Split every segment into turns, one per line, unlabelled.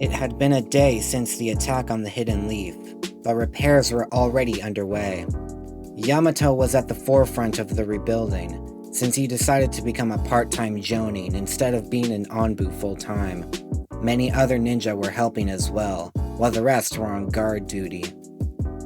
It had been a day since the attack on the Hidden Leaf, but repairs were already underway. Yamato was at the forefront of the rebuilding, since he decided to become a part-time jonin instead of being an Anbu full-time. Many other ninja were helping as well, while the rest were on guard duty.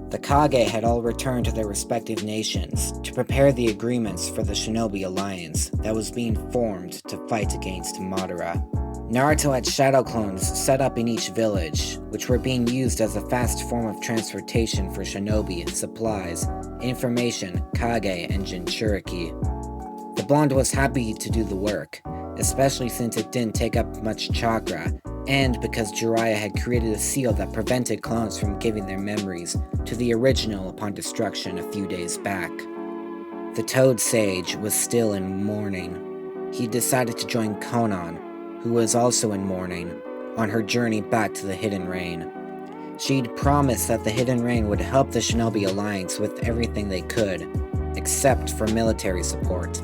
The Kage had all returned to their respective nations to prepare the agreements for the Shinobi Alliance that was being formed to fight against Madara. Naruto had shadow clones set up in each village, which were being used as a fast form of transportation for shinobi, supplies, information, Kage, and Jinchuriki. The blonde was happy to do the work, especially since it didn't take up much chakra, and because Jiraiya had created a seal that prevented clones from giving their memories to the original upon destruction a few days back. The Toad Sage was still in mourning. He decided to join Konan, who was also in mourning, on her journey back to the Hidden Rain. She'd promised that the Hidden Rain would help the Shinobi Alliance with everything they could, except for military support.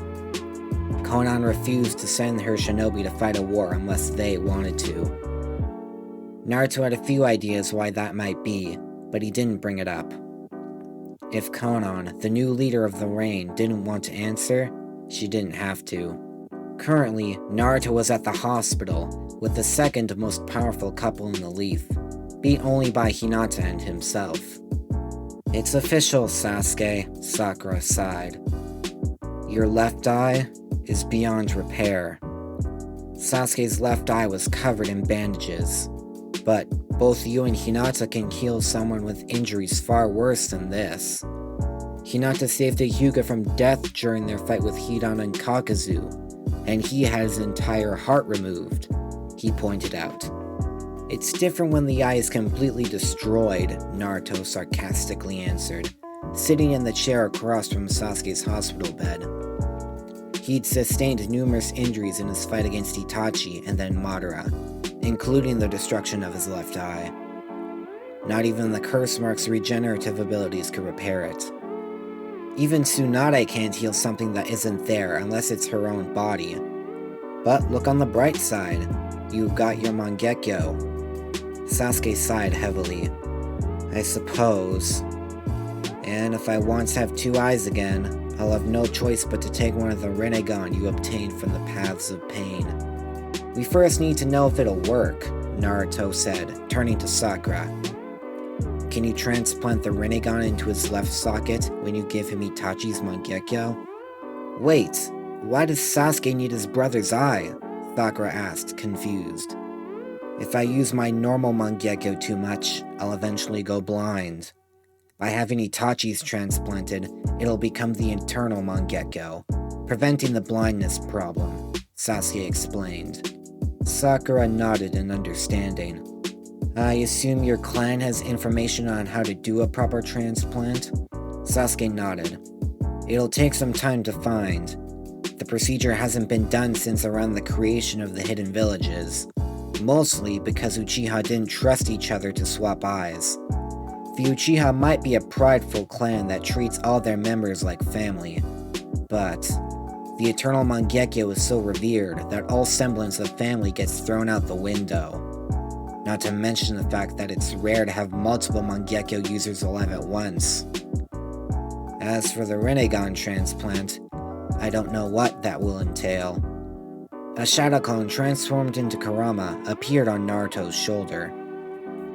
Konan refused to send her shinobi to fight a war unless they wanted to. Naruto had a few ideas why that might be, but he didn't bring it up. If Konan, the new leader of the Rain, didn't want to answer, she didn't have to. Currently, Naruto was at the hospital with the second most powerful couple in the Leaf, beat only by Hinata and himself. "It's official, Sasuke," Sakura sighed. "Your left eye is beyond repair." Sasuke's left eye was covered in bandages, but both you and Hinata can heal someone with injuries far worse than this. Hinata saved a Hyuga from death during their fight with Hidan and Kakazu, and he had his entire heart removed, he pointed out. "It's different when the eye is completely destroyed," Naruto sarcastically answered, sitting in the chair across from Sasuke's hospital bed. He'd sustained numerous injuries in his fight against Itachi and then Madara, including the destruction of his left eye. Not even the curse mark's regenerative abilities could repair it. Even Tsunade can't heal something that isn't there unless it's her own body. But look on the bright side, you've got your Mangekyo. Sasuke sighed heavily. "I suppose. And if I once have two eyes again, I'll have no choice but to take one of the Rinnegan you obtained from the Paths of Pain. We first need to know if it'll work," Naruto said, turning to Sakura. "Can you transplant the Rinnegan into his left socket when you give him Itachi's Mangekyo?" "Wait, why does Sasuke need his brother's eye?" Sakura asked, confused. "If I use my normal Mangekyo too much, I'll eventually go blind. By having Itachi's transplanted, it'll become the internal Mangekyo, preventing the blindness problem," Sasuke explained. Sakura nodded in understanding. "I assume your clan has information on how to do a proper transplant?" Sasuke nodded. "It'll take some time to find. The procedure hasn't been done since around the creation of the hidden villages, mostly because Uchiha didn't trust each other to swap eyes. The Uchiha might be a prideful clan that treats all their members like family, but the eternal Mangekyo is so revered that all semblance of family gets thrown out the window. Not to mention the fact that it's rare to have multiple Mangekyo users alive at once. As for the Rinnegan transplant, I don't know what that will entail." A shadow clone transformed into Kurama appeared on Naruto's shoulder.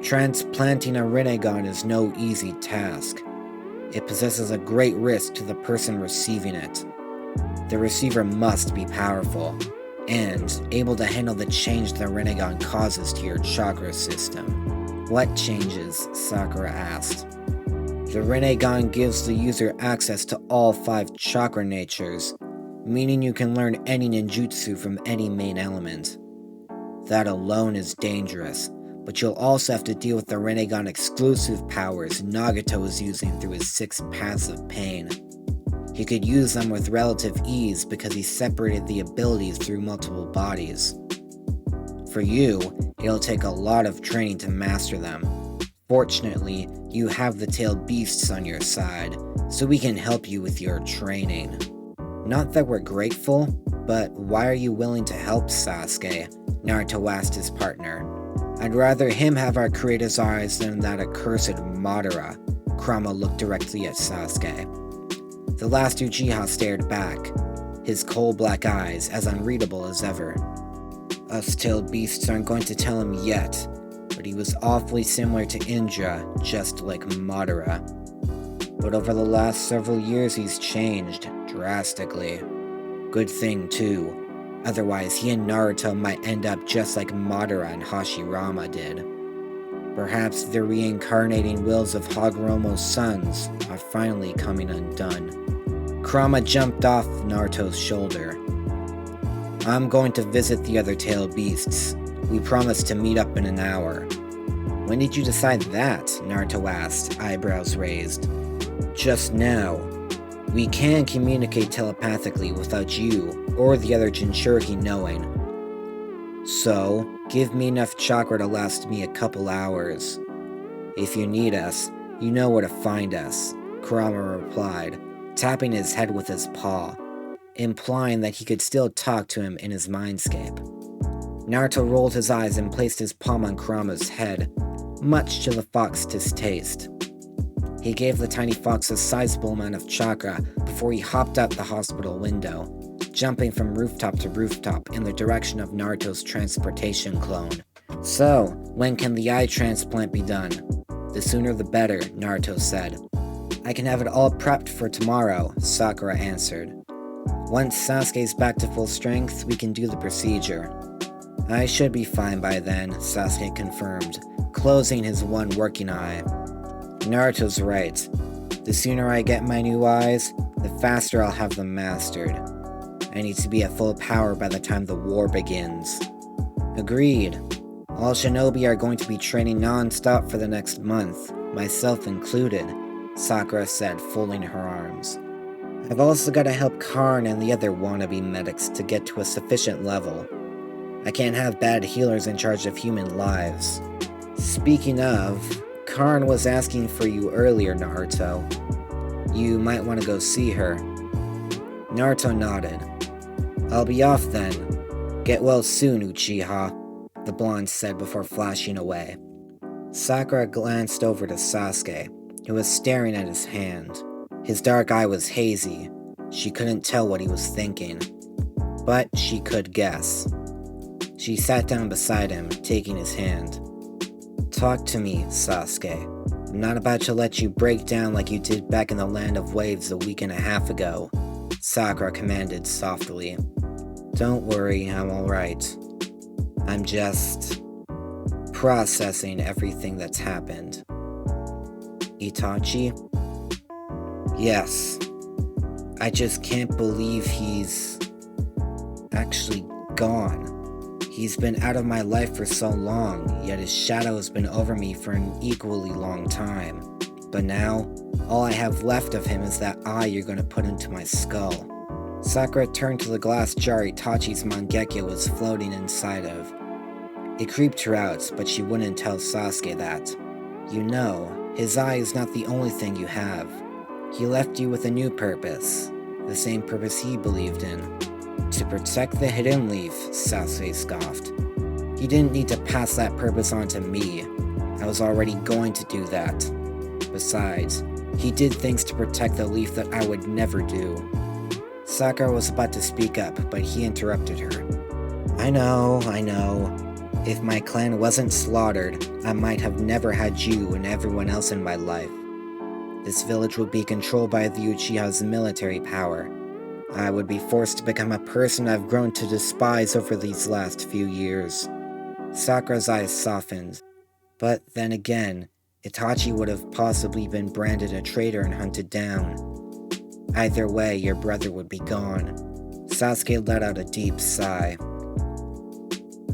Transplanting a Rinnegan is no easy task. It possesses a great risk to the person receiving it. The receiver must be powerful, and able to handle the change the Rinnegan causes to your chakra system. "What changes?" Sakura asked. "The Rinnegan gives the user access to all 5 chakra natures, meaning you can learn any ninjutsu from any main element. That alone is dangerous, but you'll also have to deal with the Rinnegan exclusive powers Nagato is using through his 6 Paths of Pain. He could use them with relative ease because he separated the abilities through multiple bodies. For you, it'll take a lot of training to master them. Fortunately, you have the tailed beasts on your side, so we can help you with your training." "Not that we're grateful, but why are you willing to help, Sasuke?" Naruto asked his partner. I'd rather him have our creator's eyes than that accursed Madara. Kurama looked directly at Sasuke. The last Uchiha stared back, his coal-black eyes as unreadable as ever. Us tailed beasts aren't going to tell him yet, but he was awfully similar to Indra, just like Madara. But over the last several years he's changed, drastically. Good thing too, otherwise he and Naruto might end up just like Madara and Hashirama did. Perhaps the reincarnating wills of Hagoromo's sons are finally coming undone. Kurama jumped off Naruto's shoulder. I'm going to visit the other tailed beasts. We promised to meet up in an hour. When did you decide that? Naruto asked, eyebrows raised. Just now. We can communicate telepathically without you or the other Jinchuriki knowing. So, give me enough chakra to last me a couple hours. If you need us, you know where to find us, Kurama replied, tapping his head with his paw, implying that he could still talk to him in his mindscape. Naruto rolled his eyes and placed his palm on Kurama's head, much to the fox's distaste. He gave the tiny fox a sizable amount of chakra before he hopped out the hospital window, jumping from rooftop to rooftop in the direction of Naruto's transportation clone. So, when can the eye transplant be done? The sooner the better, Naruto said. I can have it all prepped for tomorrow, Sakura answered. Once Sasuke's back to full strength, we can do the procedure. I should be fine by then, Sasuke confirmed, closing his one working eye. Naruto's right. The sooner I get my new eyes, the faster I'll have them mastered. I need to be at full power by the time the war begins. Agreed. All shinobi are going to be training non-stop for the next month, myself included, Sakura said, folding her arms. I've also got to help Karn and the other wannabe medics to get to a sufficient level. I can't have bad healers in charge of human lives. Speaking of, Karn was asking for you earlier, Naruto. You might want to go see her. Naruto nodded. I'll be off then. Get well soon, Uchiha, the blonde said before flashing away. Sakura glanced over to Sasuke, who was staring at his hand. His dark eye was hazy. She couldn't tell what he was thinking, but she could guess. She sat down beside him, taking his hand. Talk to me, Sasuke. I'm not about to let you break down like you did back in the Land of Waves a week and a half ago, Sakura commanded softly. Don't worry, I'm alright. I'm just processing everything that's happened. Itachi? Yes. I just can't believe he's actually gone. He's been out of my life for so long, yet his shadow has been over me for an equally long time. But now, all I have left of him is that eye you're going to put into my skull. Sakura turned to the glass jar Itachi's Mangekyo was floating inside of. It creeped her out, but she wouldn't tell Sasuke that. You know, his eye is not the only thing you have. He left you with a new purpose, the same purpose he believed in. To protect the Hidden Leaf, Sasuke scoffed. He didn't need to pass that purpose on to me. I was already going to do that. Besides, he did things to protect the leaf that I would never do. Sakura was about to speak up, but he interrupted her. I know. If my clan wasn't slaughtered, I might have never had you and everyone else in my life. This village would be controlled by the Uchiha's military power. I would be forced to become a person I've grown to despise over these last few years. Sakura's eyes softened. But then again, Itachi would have possibly been branded a traitor and hunted down. Either way, your brother would be gone. Sasuke let out a deep sigh.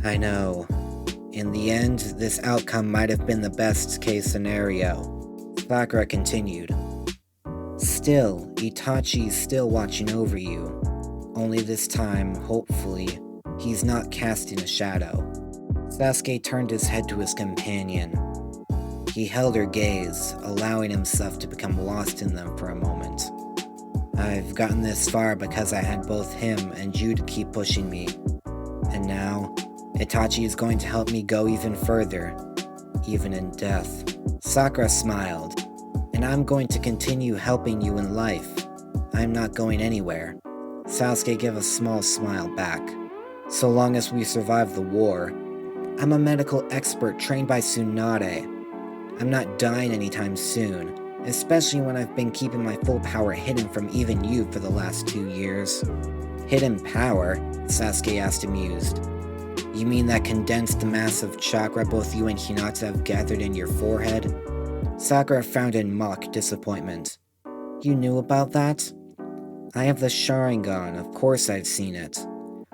I know. In the end, this outcome might have been the best case scenario. Sakura continued. Still, Itachi's still watching over you. Only this time, hopefully, he's not casting a shadow. Sasuke turned his head to his companion. He held her gaze, allowing himself to become lost in them for a moment. I've gotten this far because I had both him and you to keep pushing me. And now, Itachi is going to help me go even further, even in death. Sakura smiled. And I'm going to continue helping you in life. I'm not going anywhere. Sasuke gave a small smile back. So long as we survive the war. I'm a medical expert trained by Tsunade. I'm not dying anytime soon, especially when I've been keeping my full power hidden from even you for the last 2 years. Hidden power? Sasuke asked amused. You mean that condensed mass of chakra both you and Hinata have gathered in your forehead? Sakura frowned in mock disappointment. You knew about that? I have the Sharingan, of course I've seen it.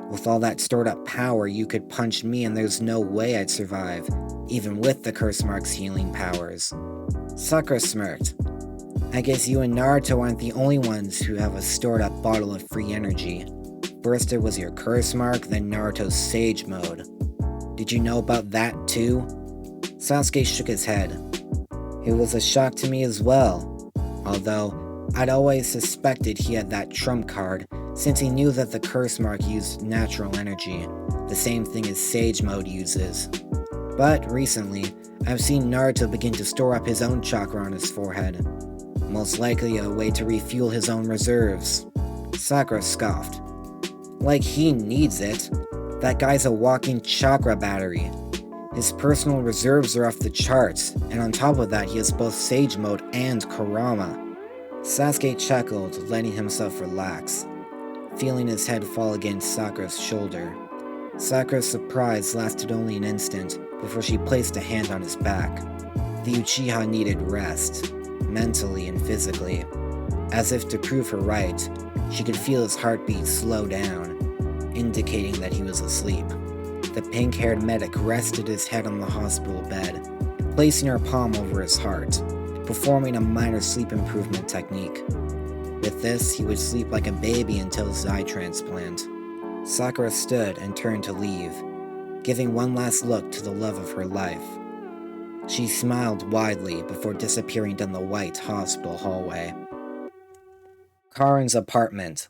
With all that stored up power, you could punch me and there's no way I'd survive, even with the curse mark's healing powers. Sakura smirked. I guess you and Naruto aren't the only ones who have a stored up bottle of free energy. First it was your curse mark, then Naruto's Sage Mode. Did you know about that too? Sasuke shook his head. It was a shock to me as well, although I'd always suspected he had that trump card since he knew that the curse mark used natural energy, the same thing as Sage Mode uses. But recently, I've seen Naruto begin to store up his own chakra on his forehead, most likely a way to refuel his own reserves. Sakura scoffed. Like he needs it. That guy's a walking chakra battery. His personal reserves are off the charts, and on top of that he has both Sage Mode and Kurama. Sasuke chuckled, letting himself relax, feeling his head fall against Sakura's shoulder. Sakura's surprise lasted only an instant before she placed a hand on his back. The Uchiha needed rest, mentally and physically. As if to prove her right, she could feel his heartbeat slow down, indicating that he was asleep. The pink-haired medic rested his head on the hospital bed, placing her palm over his heart, performing a minor sleep improvement technique. With this, he would sleep like a baby until his eye transplant. Sakura stood and turned to leave, giving one last look to the love of her life. She smiled widely before disappearing down the white hospital hallway. Karin's apartment.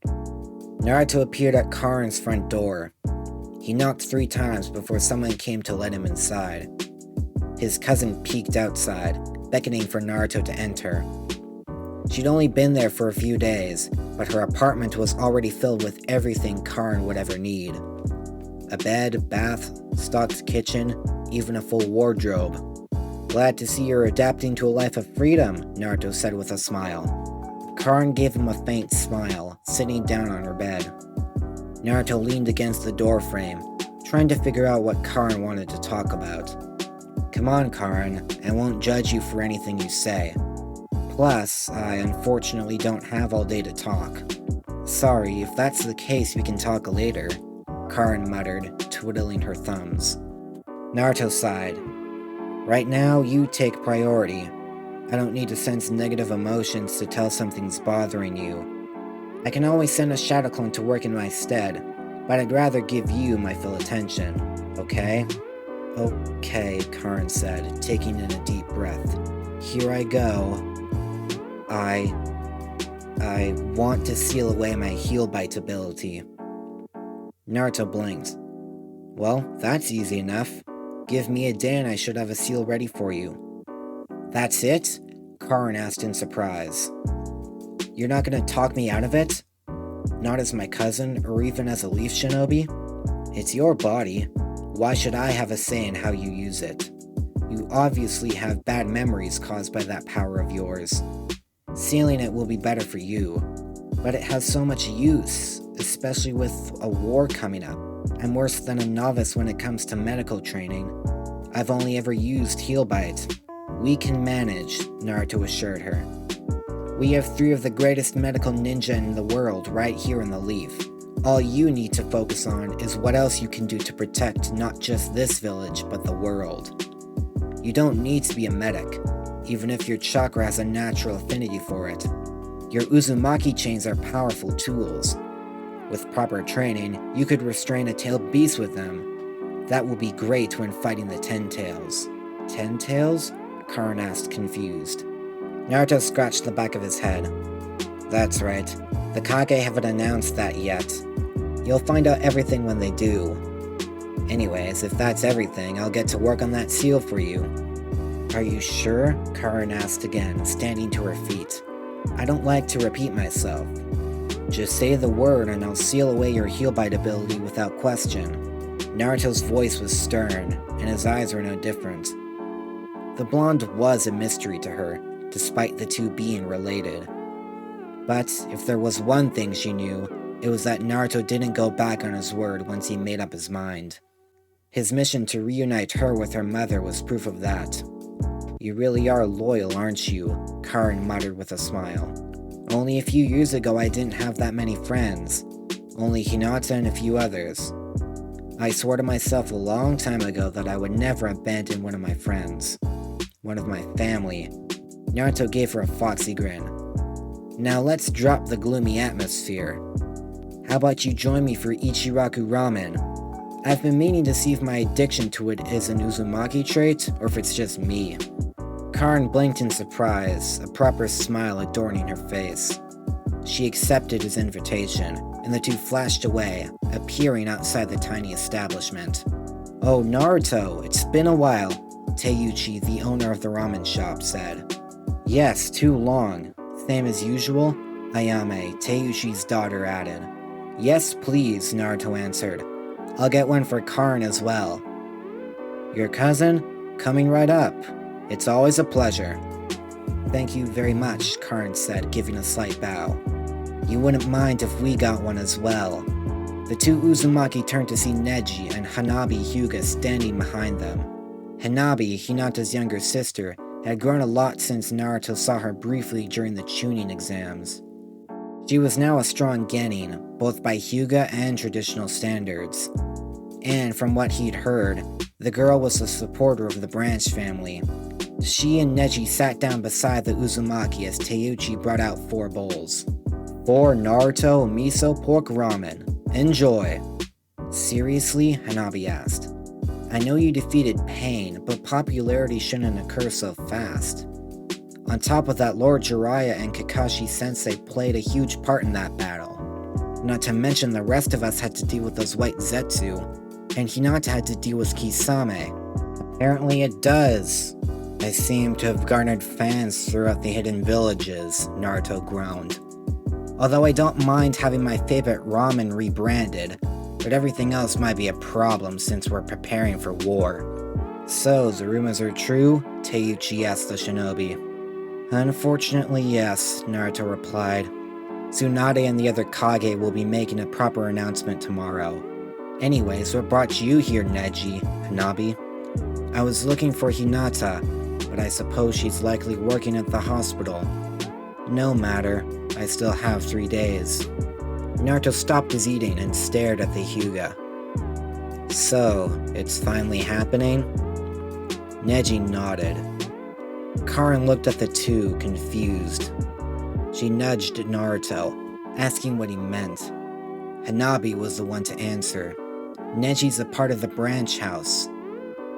Naruto appeared at Karin's front door. He knocked 3 times before someone came to let him inside. His cousin peeked outside, beckoning for Naruto to enter. She'd only been there for a few days, but her apartment was already filled with everything Karin would ever need. A bed, bath, stocked kitchen, even a full wardrobe. Glad to see you're adapting to a life of freedom, Naruto said with a smile. Karin gave him a faint smile, sitting down on her bed. Naruto leaned against the doorframe, trying to figure out what Karin wanted to talk about. Come on, Karin, I won't judge you for anything you say. Plus, I unfortunately don't have all day to talk. Sorry, if that's the case we can talk later, Karin muttered, twiddling her thumbs. Naruto sighed. Right now, you take priority. I don't need to sense negative emotions to tell something's bothering you. I can always send a shadow clone to work in my stead, but I'd rather give you my full attention, okay? Okay, Karin said, taking in a deep breath. Here I go. I want to seal away my heel bite ability. Naruto blinked. Well, that's easy enough. Give me a day and I should have a seal ready for you. That's it? Karin asked in surprise. You're not gonna talk me out of it? Not as my cousin, or even as a leaf shinobi? It's your body. Why should I have a say in how you use it? You obviously have bad memories caused by that power of yours. Sealing it will be better for you, but it has so much use, especially with a war coming up. I'm worse than a novice when it comes to medical training. I've only ever used Heal Bite. We can manage, Naruto assured her. We have 3 of the greatest medical ninja in the world right here in the Leaf. All you need to focus on is what else you can do to protect not just this village, but the world. You don't need to be a medic, even if your chakra has a natural affinity for it. Your Uzumaki chains are powerful tools. With proper training, you could restrain a tailed beast with them. That will be great when fighting the Ten Tails. Ten Tails? Karin asked, confused. Naruto scratched the back of his head. That's right. The Kage haven't announced that yet. You'll find out everything when they do. Anyways, if that's everything, I'll get to work on that seal for you. Are you sure? Karin asked again, standing to her feet. I don't like to repeat myself. Just say the word and I'll seal away your heal bite ability without question. Naruto's voice was stern, and his eyes were no different. The blonde was a mystery to her, despite the two being related. But if there was one thing she knew, it was that Naruto didn't go back on his word once he made up his mind. His mission to reunite her with her mother was proof of that. You really are loyal, aren't you? Karin muttered with a smile. Only a few years ago I didn't have that many friends. Only Hinata and a few others. I swore to myself a long time ago that I would never abandon one of my friends. One of my family. Naruto gave her a foxy grin. Now let's drop the gloomy atmosphere. How about you join me for Ichiraku Ramen? I've been meaning to see if my addiction to it is an Uzumaki trait, or if it's just me. Karin blinked in surprise, a proper smile adorning her face. She accepted his invitation, and the two flashed away, appearing outside the tiny establishment. Oh, Naruto, it's been a while, Teiuchi, the owner of the ramen shop, said. Yes, too long. Same as usual? Ayame, Teiuchi's daughter, added. Yes, please, Naruto answered. I'll get one for Karin as well. Your cousin? Coming right up. It's always a pleasure. Thank you very much, Karin said, giving a slight bow. You wouldn't mind if we got one as well. The two Uzumaki turned to see Neji and Hanabi Hyuga standing behind them. Hanabi, Hinata's younger sister, had grown a lot since Naruto saw her briefly during the Chunin exams. She was now a strong genin, both by Hyuga and traditional standards. And from what he'd heard, the girl was a supporter of the Branch family. She and Neji sat down beside the Uzumaki as Teiuchi brought out 4 bowls. 4 Naruto miso pork ramen. Enjoy! Seriously? Hanabi asked. I know you defeated Pain, but popularity shouldn't occur so fast. On top of that, Lord Jiraiya and Kakashi-sensei played a huge part in that battle. Not to mention the rest of us had to deal with those white Zetsu, and Hinata had to deal with Kisame. Apparently it does. I seem to have garnered fans throughout the hidden villages, Naruto groaned. Although I don't mind having my favorite ramen rebranded, but everything else might be a problem since we're preparing for war. So, the rumors are true? Teiuchi asked the shinobi. Unfortunately, yes, Naruto replied. Tsunade and the other Kage will be making a proper announcement tomorrow. Anyways, what brought you here, Neji? Hanabi? I was looking for Hinata, but I suppose she's likely working at the hospital. No matter, I still have 3 days. Naruto stopped his eating and stared at the Hyuga. So, it's finally happening? Neji nodded. Karin looked at the two, confused. She nudged Naruto, asking what he meant. Hanabi was the one to answer. Neji's a part of the branch house.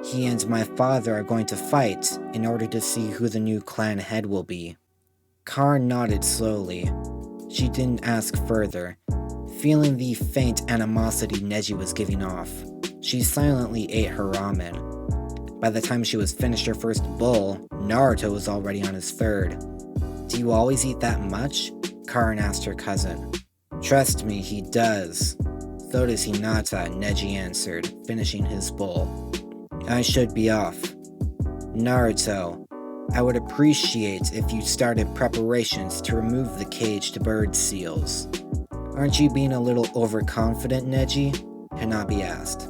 He and my father are going to fight in order to see who the new clan head will be. Karin nodded slowly. She didn't ask further. Feeling the faint animosity Neji was giving off, she silently ate her ramen. By the time she was finished her first bowl, Naruto was already on his 3rd. Do you always eat that much? Karin asked her cousin. Trust me, he does. So does Hinata, Neji answered, finishing his bowl. I should be off. Naruto, I would appreciate if you started preparations to remove the caged bird seals. Aren't you being a little overconfident, Neji? Hanabi asked.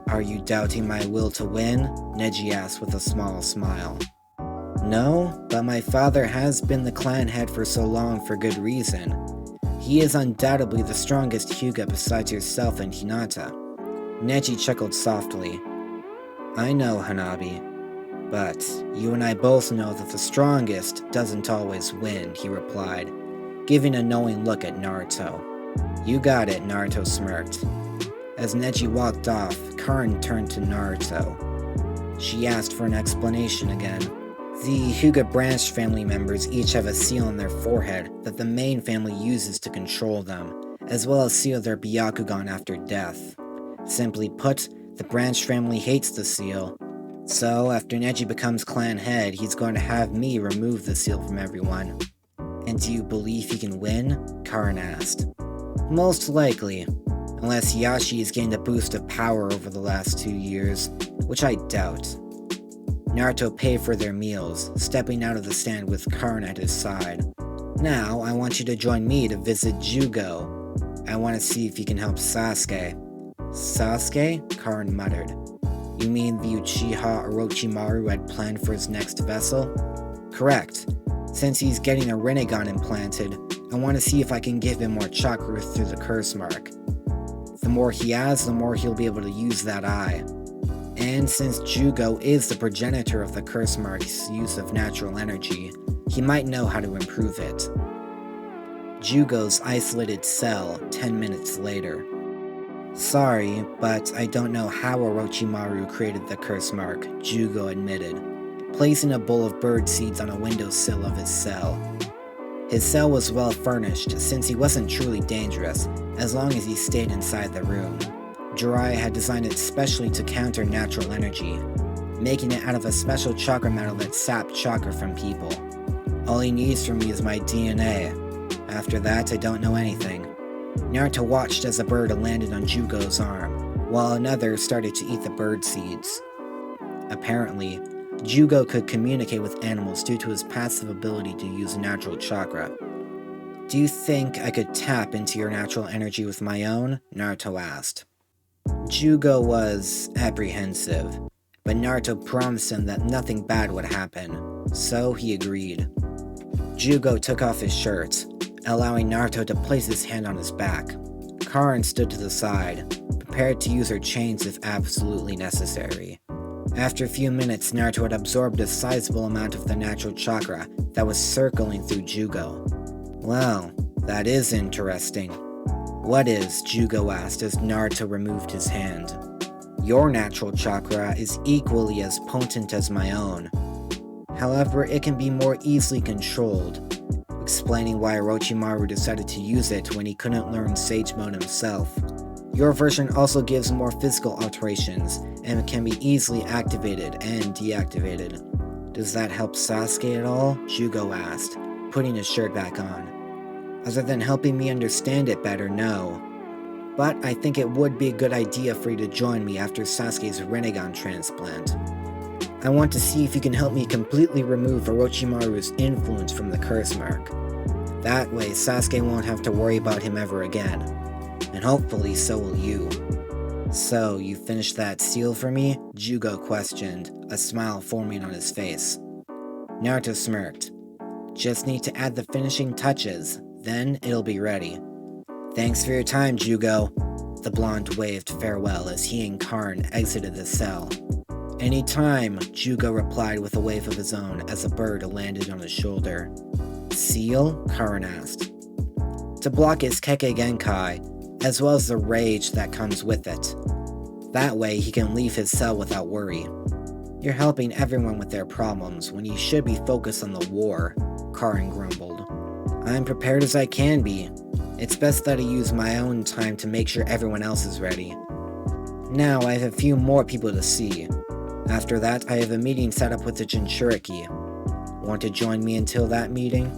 Are you doubting my will to win? Neji asked with a small smile. No, but my father has been the clan head for so long for good reason. He is undoubtedly the strongest Hyuga besides yourself and Hinata. Neji chuckled softly. I know, Hanabi. But you and I both know that the strongest doesn't always win, he replied, giving a knowing look at Naruto. You got it, Naruto smirked. As Neji walked off, Karin turned to Naruto. She asked for an explanation again. The Hyuga branch family members each have a seal on their forehead that the main family uses to control them, as well as seal their Byakugan after death. Simply put, The Branch family hates the seal, so after Neji becomes clan head, he's going to have me remove the seal from everyone. And do you believe he can win? Karin asked. Most likely, unless Yashi has gained a boost of power over the last 2 years, which I doubt. Naruto paid for their meals, stepping out of the stand with Karin at his side. Now, I want you to join me to visit Jugo. I want to see if you can help Sasuke. Sasuke? Karin muttered. You mean the Uchiha Orochimaru had planned for his next vessel? Correct. Since he's getting a Rinnegan implanted, I want to see if I can give him more chakra through the curse mark. The more he has, the more he'll be able to use that eye. And since Jugo is the progenitor of the curse mark's use of natural energy, he might know how to improve it. Jugo's isolated cell 10 minutes later. Sorry, but I don't know how Orochimaru created the curse mark, Jugo admitted, placing a bowl of bird seeds on a windowsill of his cell. His cell was well furnished since he wasn't truly dangerous, as long as he stayed inside the room. Jiraiya had designed it specially to counter natural energy, making it out of a special chakra metal that sapped chakra from people. All he needs from me is my DNA. After that, I don't know anything. Naruto watched as a bird landed on Jugo's arm, while another started to eat the bird seeds. Apparently, Jugo could communicate with animals due to his passive ability to use natural chakra. Do you think I could tap into your natural energy with my own? Naruto asked. Jugo was apprehensive, but Naruto promised him that nothing bad would happen, so he agreed. Jugo took off his shirt, allowing Naruto to place his hand on his back. Karin stood to the side, prepared to use her chains if absolutely necessary. After a few minutes, Naruto had absorbed a sizable amount of the natural chakra that was circling through Jugo. Well, that is interesting. What is? Jugo asked as Naruto removed his hand. Your natural chakra is equally as potent as my own. However, it can be more easily controlled, explaining why Orochimaru decided to use it when he couldn't learn Sage Mode himself. Your version also gives more physical alterations, and can be easily activated and deactivated. Does that help Sasuke at all? Jugo asked, putting his shirt back on. Other than helping me understand it better, no. But I think it would be a good idea for you to join me after Sasuke's Rinnegan transplant. I want to see if you can help me completely remove Orochimaru's influence from the curse mark. That way, Sasuke won't have to worry about him ever again. And hopefully, so will you. So, you finished that seal for me? Jugo questioned, a smile forming on his face. Naruto smirked. Just need to add the finishing touches, then it'll be ready. Thanks for your time, Jugo. The blonde waved farewell as he and Karin exited the cell. Anytime, Jugo replied with a wave of his own as a bird landed on his shoulder. Seal? Karin asked. To block his Kekkei Genkai, as well as the rage that comes with it. That way he can leave his cell without worry. You're helping everyone with their problems when you should be focused on the war, Karin grumbled. I'm prepared as I can be. It's best that I use my own time to make sure everyone else is ready. Now I have a few more people to see. After that, I have a meeting set up with the Jinchuriki. Want to join me until that meeting?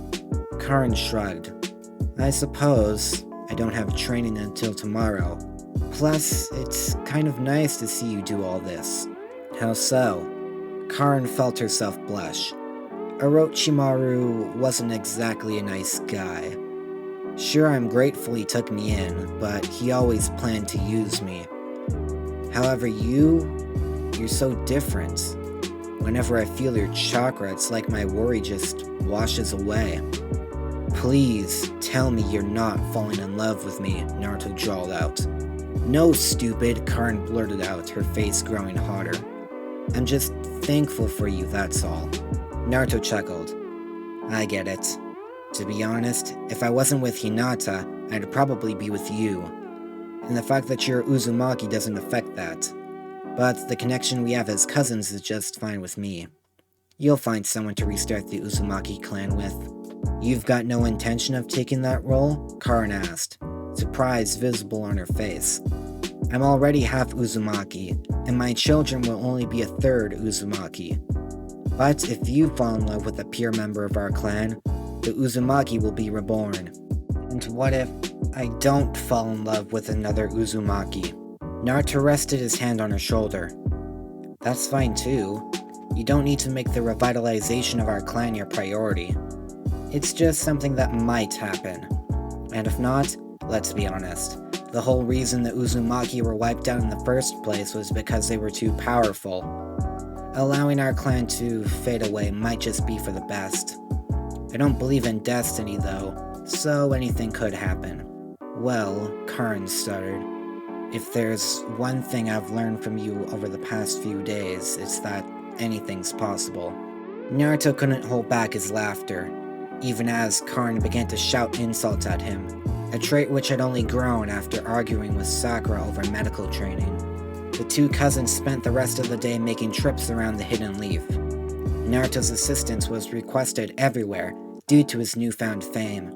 Karin shrugged. I suppose. I don't have training until tomorrow. Plus, it's kind of nice to see you do all this. How so? Karin felt herself blush. Orochimaru wasn't exactly a nice guy. Sure, I'm grateful he took me in, but he always planned to use me. However, you're so different. Whenever I feel your chakra, it's like my worry just washes away. Please, tell me you're not falling in love with me, Naruto drawled out. No, stupid, Karin blurted out, her face growing hotter. I'm just thankful for you, that's all. Naruto chuckled. I get it. To be honest, if I wasn't with Hinata, I'd probably be with you. And the fact that you're Uzumaki doesn't affect that. But the connection we have as cousins is just fine with me. You'll find someone to restart the Uzumaki clan with. You've got no intention of taking that role? Karin asked, surprise visible on her face. I'm already half Uzumaki, and my children will only be a third Uzumaki. But if you fall in love with a pure member of our clan, the Uzumaki will be reborn. And what if I don't fall in love with another Uzumaki? Naruto rested his hand on her shoulder. That's fine too. You don't need to make the revitalization of our clan your priority. It's just something that might happen. And if not, let's be honest. The whole reason the Uzumaki were wiped out in the first place was because they were too powerful. Allowing our clan to fade away might just be for the best. I don't believe in destiny though, so anything could happen. Well, Karin stuttered. If there's one thing I've learned from you over the past few days, it's that anything's possible. Naruto couldn't hold back his laughter, even as Karin began to shout insults at him, a trait which had only grown after arguing with Sakura over medical training. The two cousins spent the rest of the day making trips around the Hidden Leaf. Naruto's assistance was requested everywhere due to his newfound fame.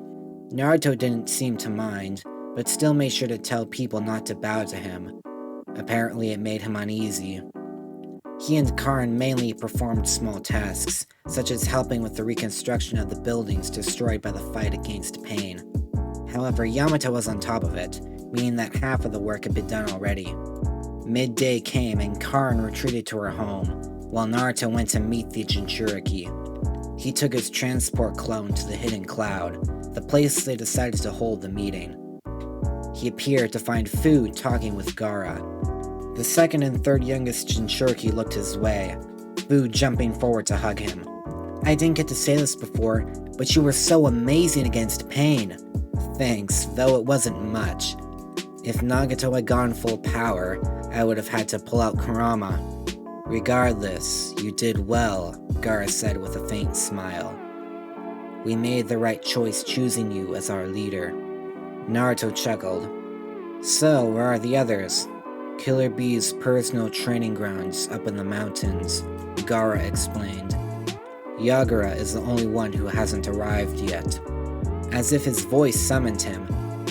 Naruto didn't seem to mind, but still made sure to tell people not to bow to him. Apparently it made him uneasy. He and Karin mainly performed small tasks, such as helping with the reconstruction of the buildings destroyed by the fight against Pain. However, Yamato was on top of it, meaning that half of the work had been done already. Midday came and Karin retreated to her home, while Naruto went to meet the Jinchuriki. He took his transport clone to the Hidden Cloud, the place they decided to hold the meeting. He appeared to find Fu talking with Gaara. The second and third youngest Jinchuriki looked his way, Fu jumping forward to hug him. I didn't get to say this before, but you were so amazing against Pain. Thanks, though it wasn't much. If Nagato had gone full power, I would have had to pull out Kurama. Regardless, you did well, Gaara said with a faint smile. We made the right choice choosing you as our leader. Naruto chuckled. So, where are the others? Killer Bee's personal training grounds up in the mountains, Gaara explained. Yagura is the only one who hasn't arrived yet. As if his voice summoned him,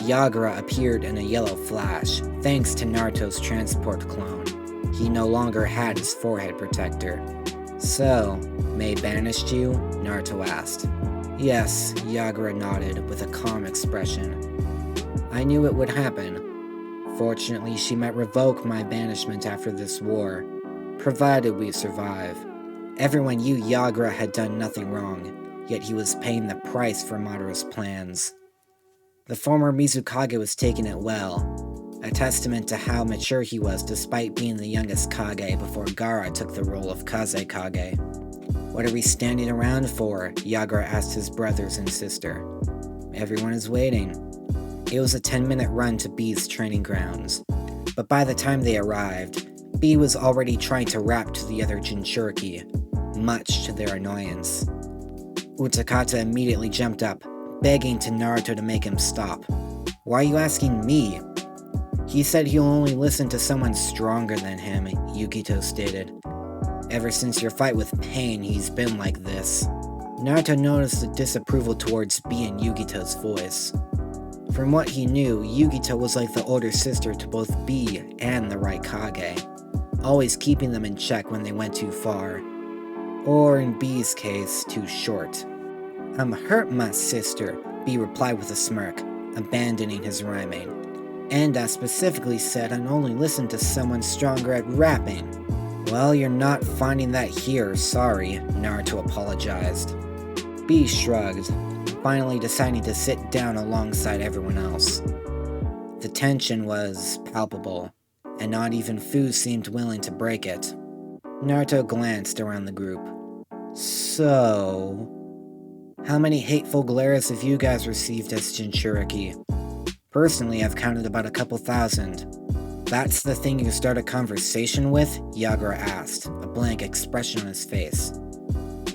Yagura appeared in a yellow flash, thanks to Naruto's transport clone. He no longer had his forehead protector. So, Mei banished you? Naruto asked. Yes, Yagura nodded with a calm expression. I knew it would happen. Fortunately, she might revoke my banishment after this war, provided we survive. Everyone knew Yagura had done nothing wrong, yet he was paying the price for Madara's plans. The former Mizukage was taking it well, a testament to how mature he was despite being the youngest Kage before Gaara took the role of Kaze Kage. What are we standing around for? Yagura asked his brothers and sister. Everyone is waiting. It was a 10-minute run to B's training grounds, but by the time they arrived, B was already trying to rap to the other Jinchuriki, much to their annoyance. Utakata immediately jumped up, begging to Naruto to make him stop. Why are you asking me? He said he'll only listen to someone stronger than him, Yukito stated. Ever since your fight with Pain, he's been like this. Naruto noticed the disapproval towards B in Yukito's voice. From what he knew, Yukito was like the older sister to both B and the right Kage, always keeping them in check when they went too far. Or in B's case, too short. I'm hurt, my sister, B replied with a smirk, abandoning his rhyming. And I specifically said I'd only listen to someone stronger at rapping. Well, you're not finding that here, sorry, Naruto apologized. B shrugged, finally deciding to sit down alongside everyone else. The tension was palpable, and not even Fu seemed willing to break it. Naruto glanced around the group. So, how many hateful glares have you guys received as Jinchuriki? Personally, I've counted about a couple thousand. That's the thing you start a conversation with? Yagura asked, a blank expression on his face.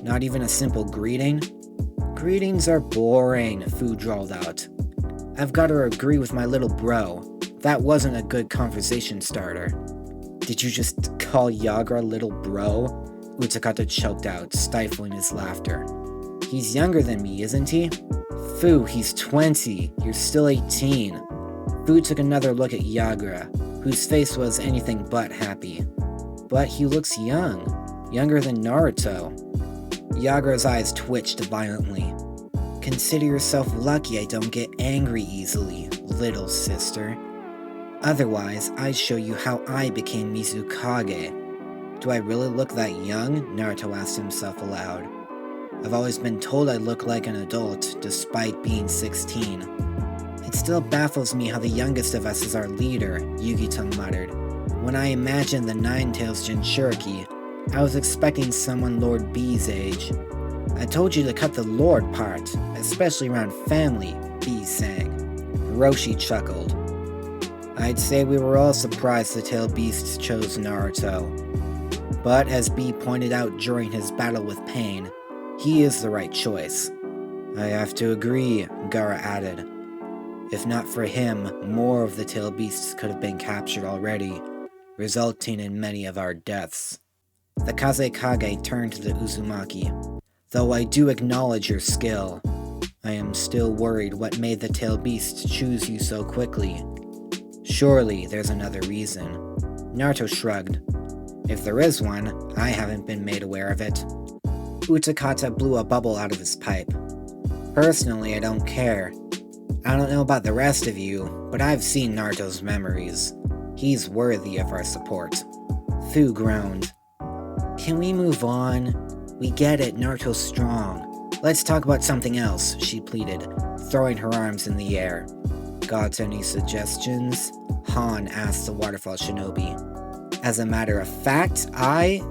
Not even a simple greeting? Greetings are boring, Fu drawled out. I've got to agree with my little bro. That wasn't a good conversation starter. Did you just call Yagura little bro? Utakata choked out, stifling his laughter. He's younger than me, isn't he? Fu, he's 20. You're still 18. Fu took another look at Yagura, whose face was anything but happy. But he looks young, younger than Naruto. Yagura's eyes twitched violently. Consider yourself lucky I don't get angry easily, little sister. Otherwise, I'd show you how I became Mizukage. Do I really look that young? Naruto asked himself aloud. I've always been told I look like an adult, despite being 16. It still baffles me how the youngest of us is our leader, Yugito muttered. When I imagined the Nine-Tails Jinchuriki, I was expecting someone Lord B's age. I told you to cut the Lord part, especially around family, B sang. Roshi chuckled. I'd say we were all surprised the Tail Beasts chose Naruto. But as B pointed out during his battle with Pain, he is the right choice. I have to agree, Gaara added. If not for him, more of the Tail Beasts could have been captured already, resulting in many of our deaths. The Kazekage turned to the Uzumaki. Though I do acknowledge your skill, I am still worried what made the Tail Beasts choose you so quickly. Surely there's another reason. Naruto shrugged. If there is one, I haven't been made aware of it. Utakata blew a bubble out of his pipe. Personally, I don't care. I don't know about the rest of you, but I've seen Naruto's memories. He's worthy of our support. Fu groaned. Can we move on? We get it, Naruto's strong. Let's talk about something else, she pleaded, throwing her arms in the air. Got any suggestions? Han asked the Waterfall Shinobi. As a matter of fact, I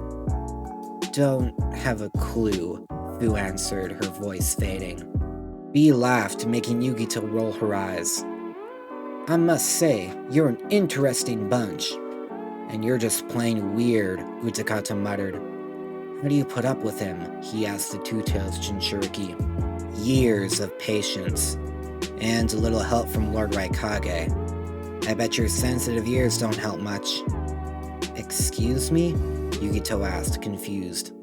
don't have a clue, Fu answered, her voice fading. B laughed, making Yugito roll her eyes. I must say, you're an interesting bunch. And you're just plain weird, Utakata muttered. How do you put up with him? He asked the Two-Tails Jinchuriki. Years of patience. And a little help from Lord Raikage. I bet your sensitive ears don't help much. Excuse me? Yugito asked, confused.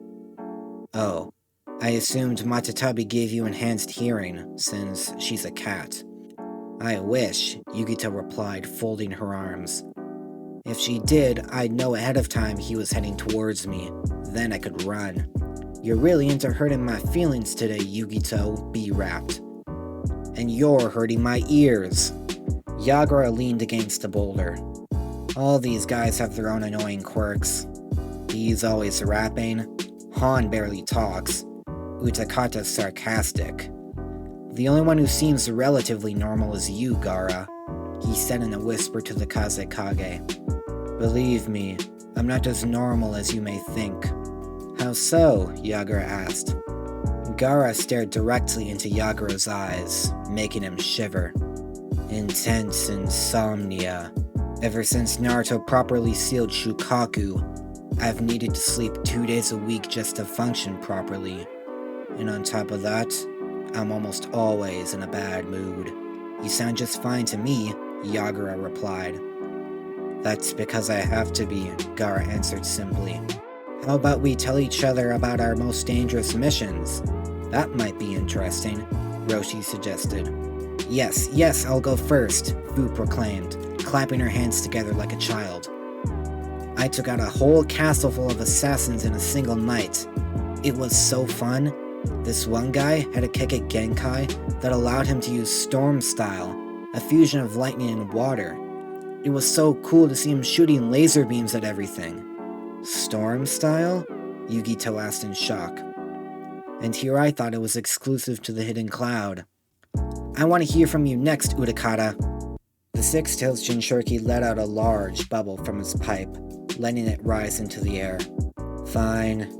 Oh, I assumed Matatabi gave you enhanced hearing, since she's a cat. I wish, Yugito replied, folding her arms. If she did, I'd know ahead of time he was heading towards me. Then I could run. You're really into hurting my feelings today, Yugito, B rapped. And you're hurting my ears. Yagura leaned against a boulder. All these guys have their own annoying quirks. B's always rapping. Han barely talks. Utakata's sarcastic. The only one who seems relatively normal is you, Gaara, he said in a whisper to the Kazekage. Believe me, I'm not as normal as you may think. How so? Yagura asked. Gaara stared directly into Yagura's eyes, making him shiver. Intense insomnia. Ever since Naruto properly sealed Shukaku, I've needed to sleep 2 days a week just to function properly. And on top of that, I'm almost always in a bad mood. You sound just fine to me, Yagura replied. That's because I have to be, Gaara answered simply. How about we tell each other about our most dangerous missions? That might be interesting, Roshi suggested. Yes, I'll go first, Fu proclaimed, clapping her hands together like a child. I took out a whole castle full of assassins in a single night. It was so fun. This one guy had a Keke Genkai that allowed him to use Storm Style, a fusion of lightning and water. It was so cool to see him shooting laser beams at everything. Storm Style? Yugito asked in shock. And here I thought it was exclusive to the Hidden Cloud. I want to hear from you next, Utakata. The Six-Tails Jinchuriki let out a large bubble from his pipe, letting it rise into the air. Fine.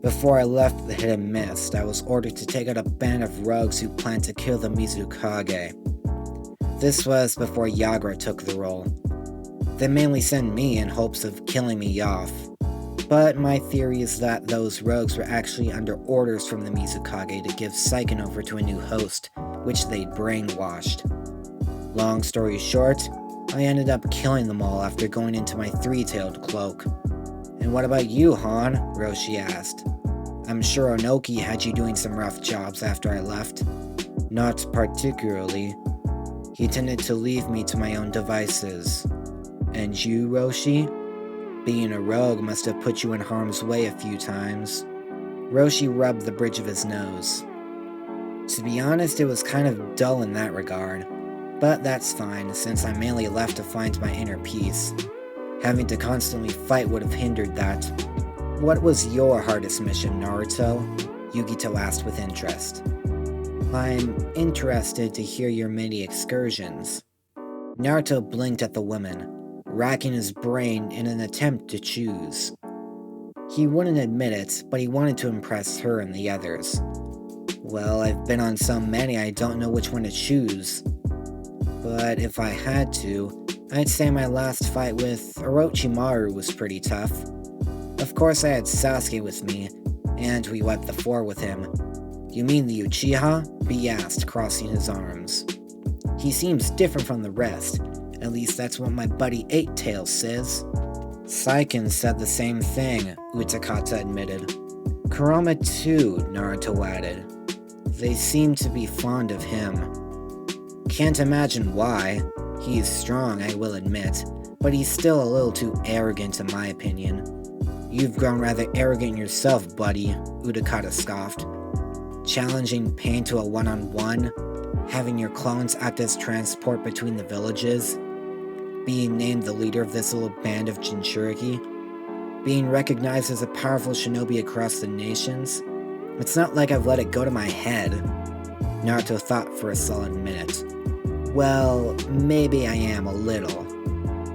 Before I left the Hidden Mist, I was ordered to take out a band of rogues who planned to kill the Mizukage. This was before Yagura took the role. They mainly sent me in hopes of killing me off. But my theory is that those rogues were actually under orders from the Mizukage to give Saiken over to a new host, which they'd brainwashed. Long story short, I ended up killing them all after going into my three-tailed cloak. And what about you, Han? Roshi asked. I'm sure Onoki had you doing some rough jobs after I left. Not particularly. He tended to leave me to my own devices. And you, Roshi? Being a rogue must have put you in harm's way a few times. Roshi rubbed the bridge of his nose. To be honest, it was kind of dull in that regard. But that's fine, since I'm mainly left to find my inner peace. Having to constantly fight would have hindered that. What was your hardest mission, Naruto? Yugito asked with interest. I'm interested to hear your many excursions. Naruto blinked at the woman, racking his brain in an attempt to choose. He wouldn't admit it, but he wanted to impress her and the others. Well, I've been on so many I don't know which one to choose. But if I had to, I'd say my last fight with Orochimaru was pretty tough. Of course I had Sasuke with me, and we wiped the floor with him. You mean the Uchiha? B asked, crossing his arms. He seems different from the rest. At least that's what my buddy Eight Tails says. Saiken said the same thing, Utakata admitted. Kurama too, Naruto added. They seem to be fond of him. Can't imagine why. He's strong, I will admit, but he's still a little too arrogant in my opinion. You've grown rather arrogant yourself, buddy, Utakata scoffed. Challenging Pain to a one-on-one, having your clones act as transport between the villages, being named the leader of this little band of Jinchuriki, being recognized as a powerful shinobi across the nations. It's not like I've let it go to my head. Naruto thought for a solid minute. Well, maybe I am a little,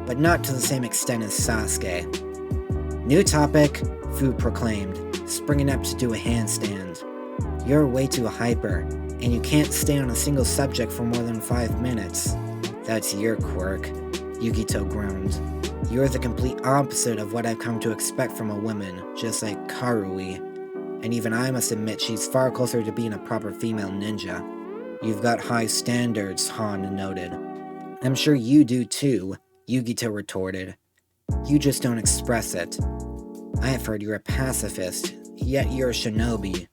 but not to the same extent as Sasuke. New topic, Fu proclaimed, springing up to do a handstand. You're way too hyper, and you can't stay on a single subject for more than 5 minutes. That's your quirk, Yugito groaned. You're the complete opposite of what I've come to expect from a woman, just like Karui. And even I must admit she's far closer to being a proper female ninja. You've got high standards, Han noted. I'm sure you do too, Yugito retorted. You just don't express it. I've heard you're a pacifist, yet you're a shinobi.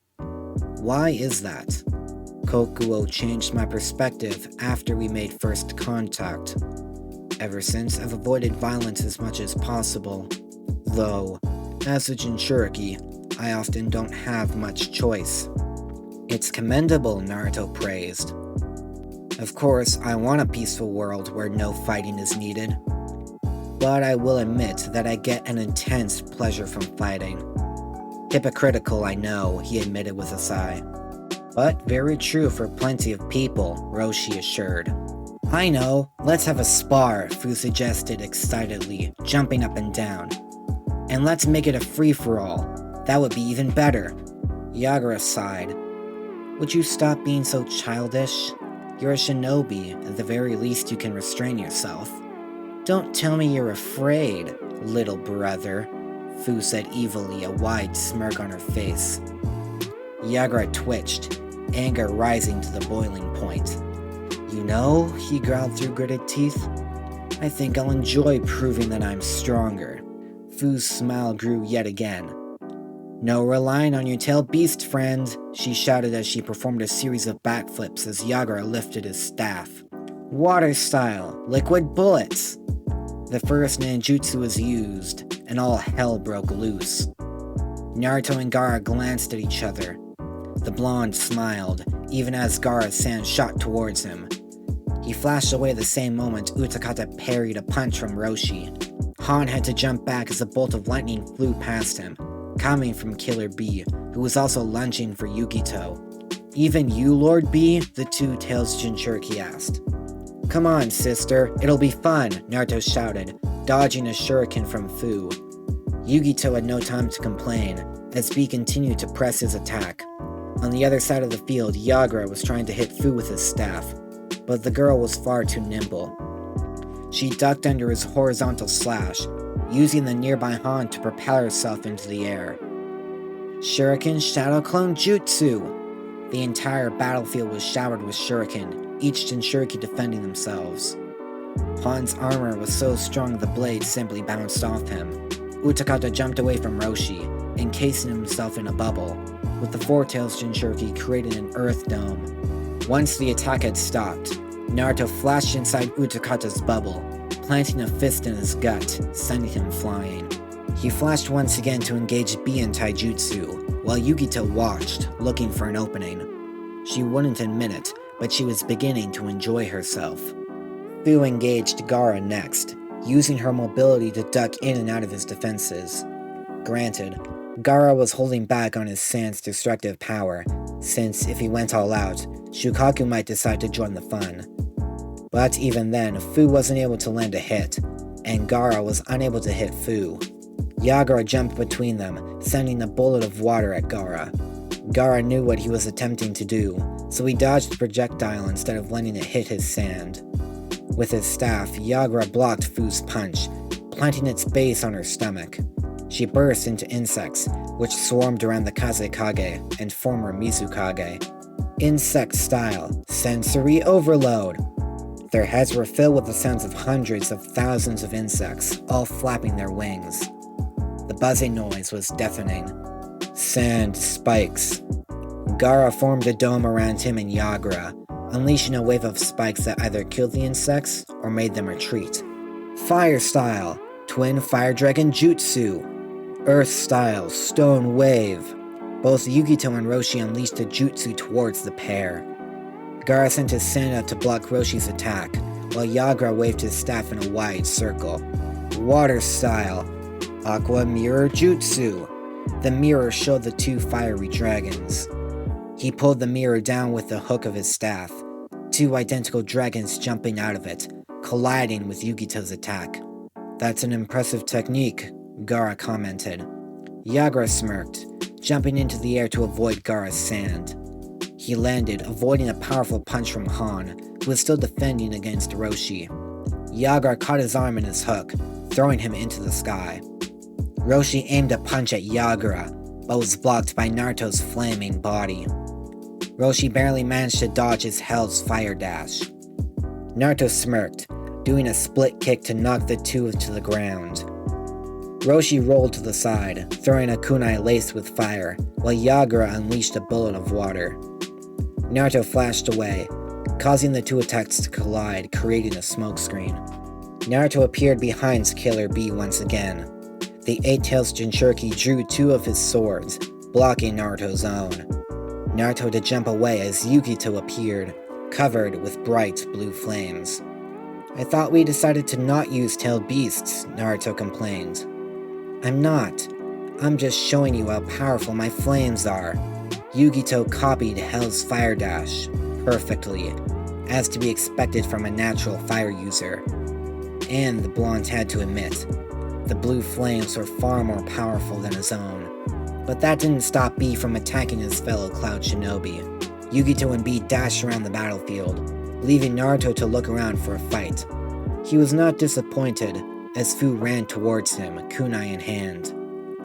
Why is that? Kokuo changed my perspective after we made first contact. Ever since, I've avoided violence as much as possible. Though, as a Jinchuriki, I often don't have much choice. It's commendable, Naruto praised. Of course, I want a peaceful world where no fighting is needed. But I will admit that I get an intense pleasure from fighting. Hypocritical, I know, he admitted with a sigh. But very true for plenty of people, Roshi assured. I know, let's have a spar, Fu suggested excitedly, jumping up and down. And let's make it a free-for-all. That would be even better. Yagura sighed. Would you stop being so childish? You're a shinobi, at the very least you can restrain yourself. Don't tell me you're afraid, little brother, Fu said evilly, a wide smirk on her face. Yagura twitched, anger rising to the boiling point. You know, he growled through gritted teeth, I think I'll enjoy proving that I'm stronger. Fu's smile grew yet again. No relying on your tail beast, friend, she shouted as she performed a series of backflips as Yagura lifted his staff. Water style, liquid bullets! The first ninjutsu was used, and all hell broke loose. Naruto and Gaara glanced at each other. The blonde smiled, even as Gaara's hand shot towards him. He flashed away the same moment Utakata parried a punch from Roshi. Han had to jump back as a bolt of lightning flew past him, coming from Killer B, who was also lunging for Yugito. Even you, Lord B? The Two-Tails Jinchuriki asked. Come on, sister, it'll be fun, Naruto shouted, dodging a shuriken from Fu. Yugito had no time to complain, as B continued to press his attack. On the other side of the field, Yagura was trying to hit Fu with his staff, but the girl was far too nimble. She ducked under his horizontal slash, using the nearby Han to propel herself into the air. Shuriken Shadow Clone Jutsu! The entire battlefield was showered with shuriken, each Jinchuriki defending themselves. Han's armor was so strong the blade simply bounced off him. Utakata jumped away from Roshi, encasing himself in a bubble, with the Four-Tails Jinchuriki creating an earth dome. Once the attack had stopped, Naruto flashed inside Utakata's bubble, planting a fist in his gut, sending him flying. He flashed once again to engage Bian Taijutsu, while Yugito watched, looking for an opening. She wouldn't admit it, but she was beginning to enjoy herself. Fu engaged Gaara next, using her mobility to duck in and out of his defenses. Granted, Gaara was holding back on his Sand's destructive power, since if he went all out, Shukaku might decide to join the fun. But even then, Fu wasn't able to land a hit, and Gaara was unable to hit Fu. Yagura jumped between them, sending a bullet of water at Gaara. Gaara knew what he was attempting to do, so he dodged the projectile instead of letting it hit his Sand. With his staff, Yagura blocked Fu's punch, planting its base on her stomach. She burst into insects, which swarmed around the Kazekage and former Mizukage. Insect style, sensory overload. Their heads were filled with the sounds of hundreds of thousands of insects, all flapping their wings. The buzzing noise was deafening. Sand spikes. Gaara formed a dome around him and Yagura, unleashing a wave of spikes that either killed the insects or made them retreat. Fire style, twin fire dragon jutsu. Earth style, stone wave. Both Yugito and Roshi unleashed a jutsu towards the pair. Gaara sent his Sand out to block Roshi's attack, while Yagura waved his staff in a wide circle. Water style, aqua mirror jutsu. The mirror showed the two fiery dragons. He pulled the mirror down with the hook of his staff, two identical dragons jumping out of it, colliding with Yugito's attack. "That's an impressive technique," Gaara commented. Yagura smirked, jumping into the air to avoid Gaara's Sand. He landed, avoiding a powerful punch from Han, who was still defending against Roshi. Yagura caught his arm in his hook, throwing him into the sky. Roshi aimed a punch at Yagura, but was blocked by Naruto's flaming body. Roshi barely managed to dodge his Hell's Fire Dash. Naruto smirked, doing a split kick to knock the two to the ground. Roshi rolled to the side, throwing a kunai laced with fire, while Yagura unleashed a bullet of water. Naruto flashed away, causing the two attacks to collide, creating a smokescreen. Naruto appeared behind Killer Bee once again. The Eight-Tails Jinchuriki drew two of his swords, blocking Naruto's own. Naruto had to jump away as Yugito appeared, covered with bright blue flames. "I thought we decided to not use tailed beasts," Naruto complained. "I'm not. I'm just showing you how powerful my flames are." Yugito copied Hell's Fire Dash perfectly, as to be expected from a natural fire user. And the blonde had to admit, the blue flames were far more powerful than his own. But that didn't stop B from attacking his fellow Cloud Shinobi. Yugito and B dashed around the battlefield, leaving Naruto to look around for a fight. He was not disappointed, as Fu ran towards him, kunai in hand.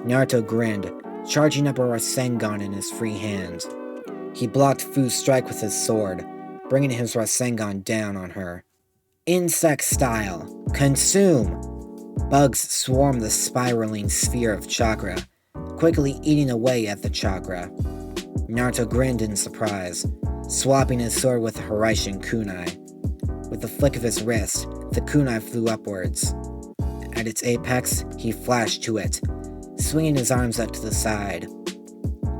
Naruto grinned, charging up a Rasengan in his free hand. He blocked Fu's strike with his sword, bringing his Rasengan down on her. Insect style, consume! Bugs swarmed the spiraling sphere of chakra, quickly eating away at the chakra. Naruto grinned in surprise, swapping his sword with a Hiraishin kunai. With a flick of his wrist, the kunai flew upwards. At its apex, he flashed to it, swinging his arms up to the side.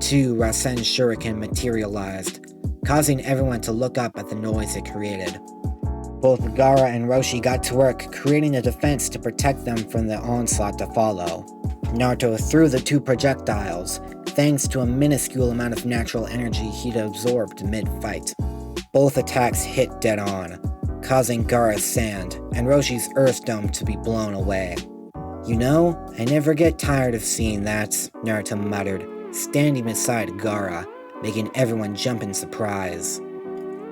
Two Rasen Shuriken materialized, causing everyone to look up at the noise it created. Both Gaara and Roshi got to work creating a defense to protect them from the onslaught to follow. Naruto threw the two projectiles, thanks to a minuscule amount of natural energy he'd absorbed mid-fight. Both attacks hit dead on, causing Gaara's Sand and Roshi's Earth Dome to be blown away. "You know, I never get tired of seeing that," Naruto muttered, standing beside Gaara, making everyone jump in surprise.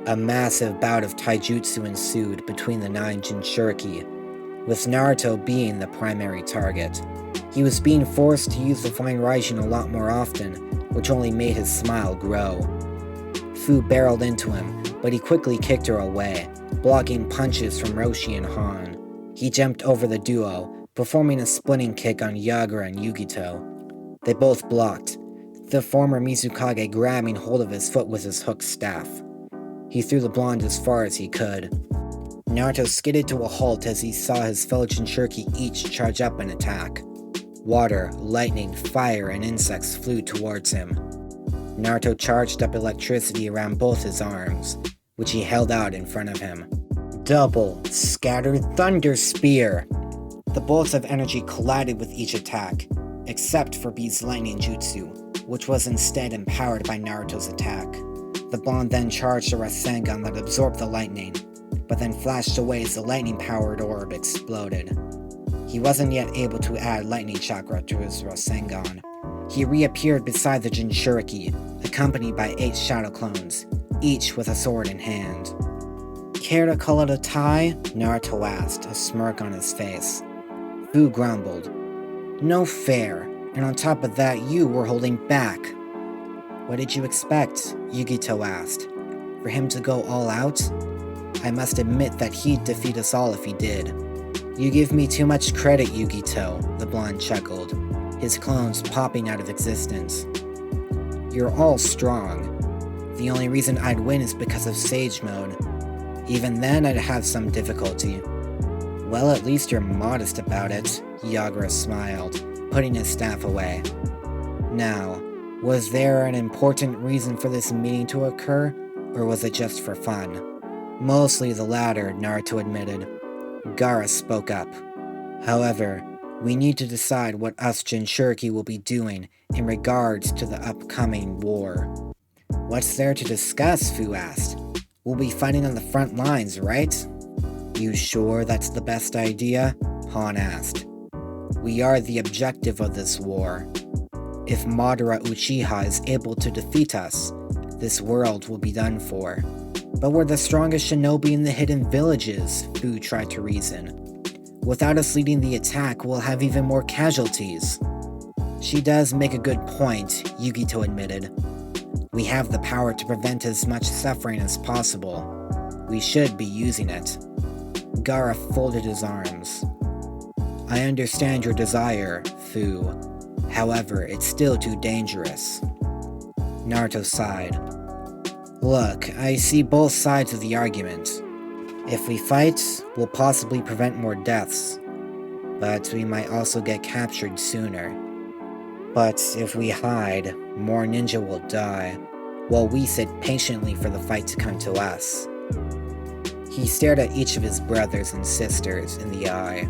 A massive bout of taijutsu ensued between the 9 Jinchuriki, with Naruto being the primary target. He was being forced to use the Flying Raijin a lot more often, which only made his smile grow. Fu barreled into him, but he quickly kicked her away, blocking punches from Roshi and Han. He jumped over the duo, performing a splitting kick on Yagura and Yugito. They both blocked, the former Mizukage grabbing hold of his foot with his hooked staff. He threw the blonde as far as he could. Naruto skidded to a halt as he saw his fellow Jinchuriki each charge up and attack. Water, lightning, fire, and insects flew towards him. Naruto charged up electricity around both his arms, which he held out in front of him. Double Scattered Thunder Spear! The bolts of energy collided with each attack, except for B's lightning jutsu, which was instead empowered by Naruto's attack. The blonde then charged a Rasengan that absorbed the lightning, but then flashed away as the lightning-powered orb exploded. He wasn't yet able to add lightning chakra to his Rasengan. He reappeared beside the Jinchuriki, accompanied by 8 shadow clones, each with a sword in hand. "Care to call it a tie?" Naruto asked, a smirk on his face. Fu grumbled. "No fair, and on top of that you were holding back." "What did you expect?" Yugito asked. "For him to go all out? I must admit that he'd defeat us all if he did." "You give me too much credit, Yugito," the blonde chuckled, his clones popping out of existence. "You're all strong. The only reason I'd win is because of Sage Mode. Even then I'd have some difficulty." "Well, at least you're modest about it," Yagura smiled, putting his staff away. "Now, was there an important reason for this meeting to occur, or was it just for fun?" "Mostly the latter," Naruto admitted. Gaara spoke up. "However, we need to decide what us Jinchuriki will be doing in regards to the upcoming war." "What's there to discuss?" Fu asked. "We'll be fighting on the front lines, right?" "You sure that's the best idea?" Han asked. "We are the objective of this war. If Madara Uchiha is able to defeat us, this world will be done for." "But we're the strongest shinobi in the hidden villages," Fu tried to reason. "Without us leading the attack, we'll have even more casualties." "She does make a good point," Yugito admitted. "We have the power to prevent as much suffering as possible. We should be using it." Gaara folded his arms. "I understand your desire, Fu. However, it's still too dangerous." Naruto sighed. "Look, I see both sides of the argument. If we fight, we'll possibly prevent more deaths, but we might also get captured sooner. But if we hide, more ninja will die, while we sit patiently for the fight to come to us." He stared at each of his brothers and sisters in the eye.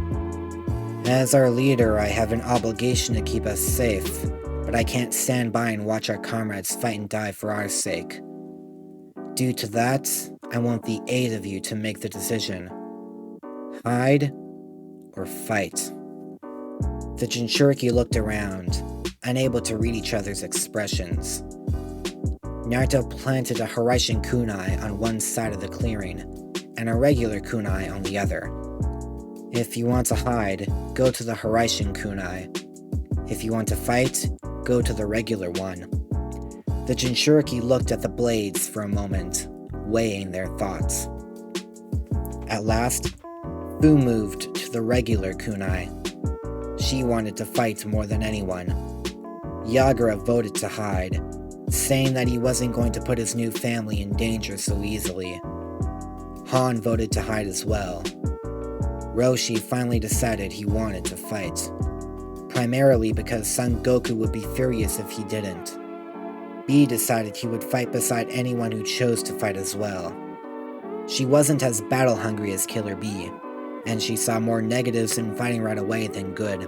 "As our leader, I have an obligation to keep us safe, but I can't stand by and watch our comrades fight and die for our sake. Due to that, I want the 8 of you to make the decision. Hide or fight." The Jinchuriki looked around, unable to read each other's expressions. Naruto planted a Hiraishin kunai on one side of the clearing, and a regular kunai on the other. "If you want to hide, go to the Hiraishin kunai. If you want to fight, go to the regular one." The Jinchuriki looked at the blades for a moment, weighing their thoughts. At last, Fu moved to the regular kunai. She wanted to fight more than anyone. Yagura voted to hide, saying that he wasn't going to put his new family in danger so easily. Han voted to hide as well. Roshi finally decided he wanted to fight, primarily because Son Goku would be furious if he didn't. B decided he would fight beside anyone who chose to fight as well. She wasn't as battle-hungry as Killer B, and she saw more negatives in fighting right away than good.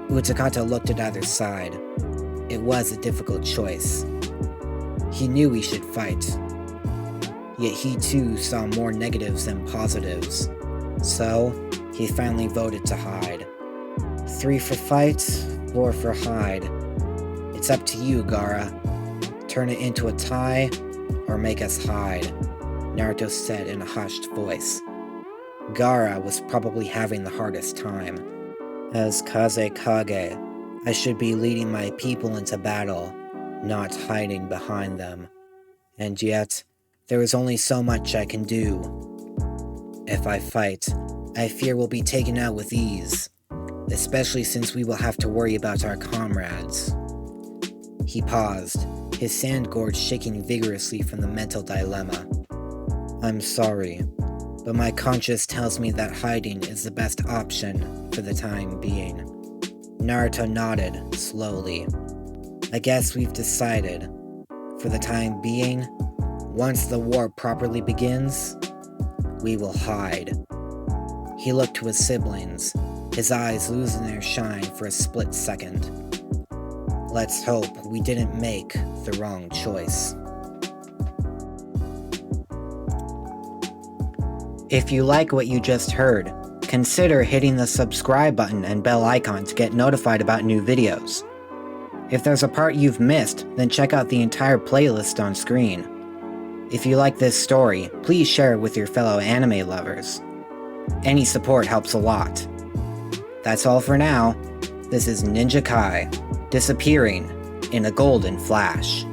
Utakata looked at either side. It was a difficult choice. He knew he should fight, yet he too saw more negatives than positives, so he finally voted to hide. 3 for fight, 4 for hide. It's up to you, Gaara. Turn it into a tie, or make us hide, Naruto said in a hushed voice. Gaara was probably having the hardest time. As Kazekage, I should be leading my people into battle, not hiding behind them. And yet, there is only so much I can do. If I fight, I fear we'll be taken out with ease, especially since we will have to worry about our comrades. He paused, his sand gourd shaking vigorously from the mental dilemma. I'm sorry, but my conscience tells me that hiding is the best option for the time being. Naruto nodded, slowly. I guess we've decided. For the time being, once the war properly begins, we will hide. He looked to his siblings, his eyes losing their shine for a split second. Let's hope we didn't make the wrong choice. If you like what you just heard, consider hitting the subscribe button and bell icon to get notified about new videos. If there's a part you've missed, then check out the entire playlist on screen. If you like this story, please share it with your fellow anime lovers. Any support helps a lot. That's all for now. This is Ninja Kai, disappearing in a golden flash.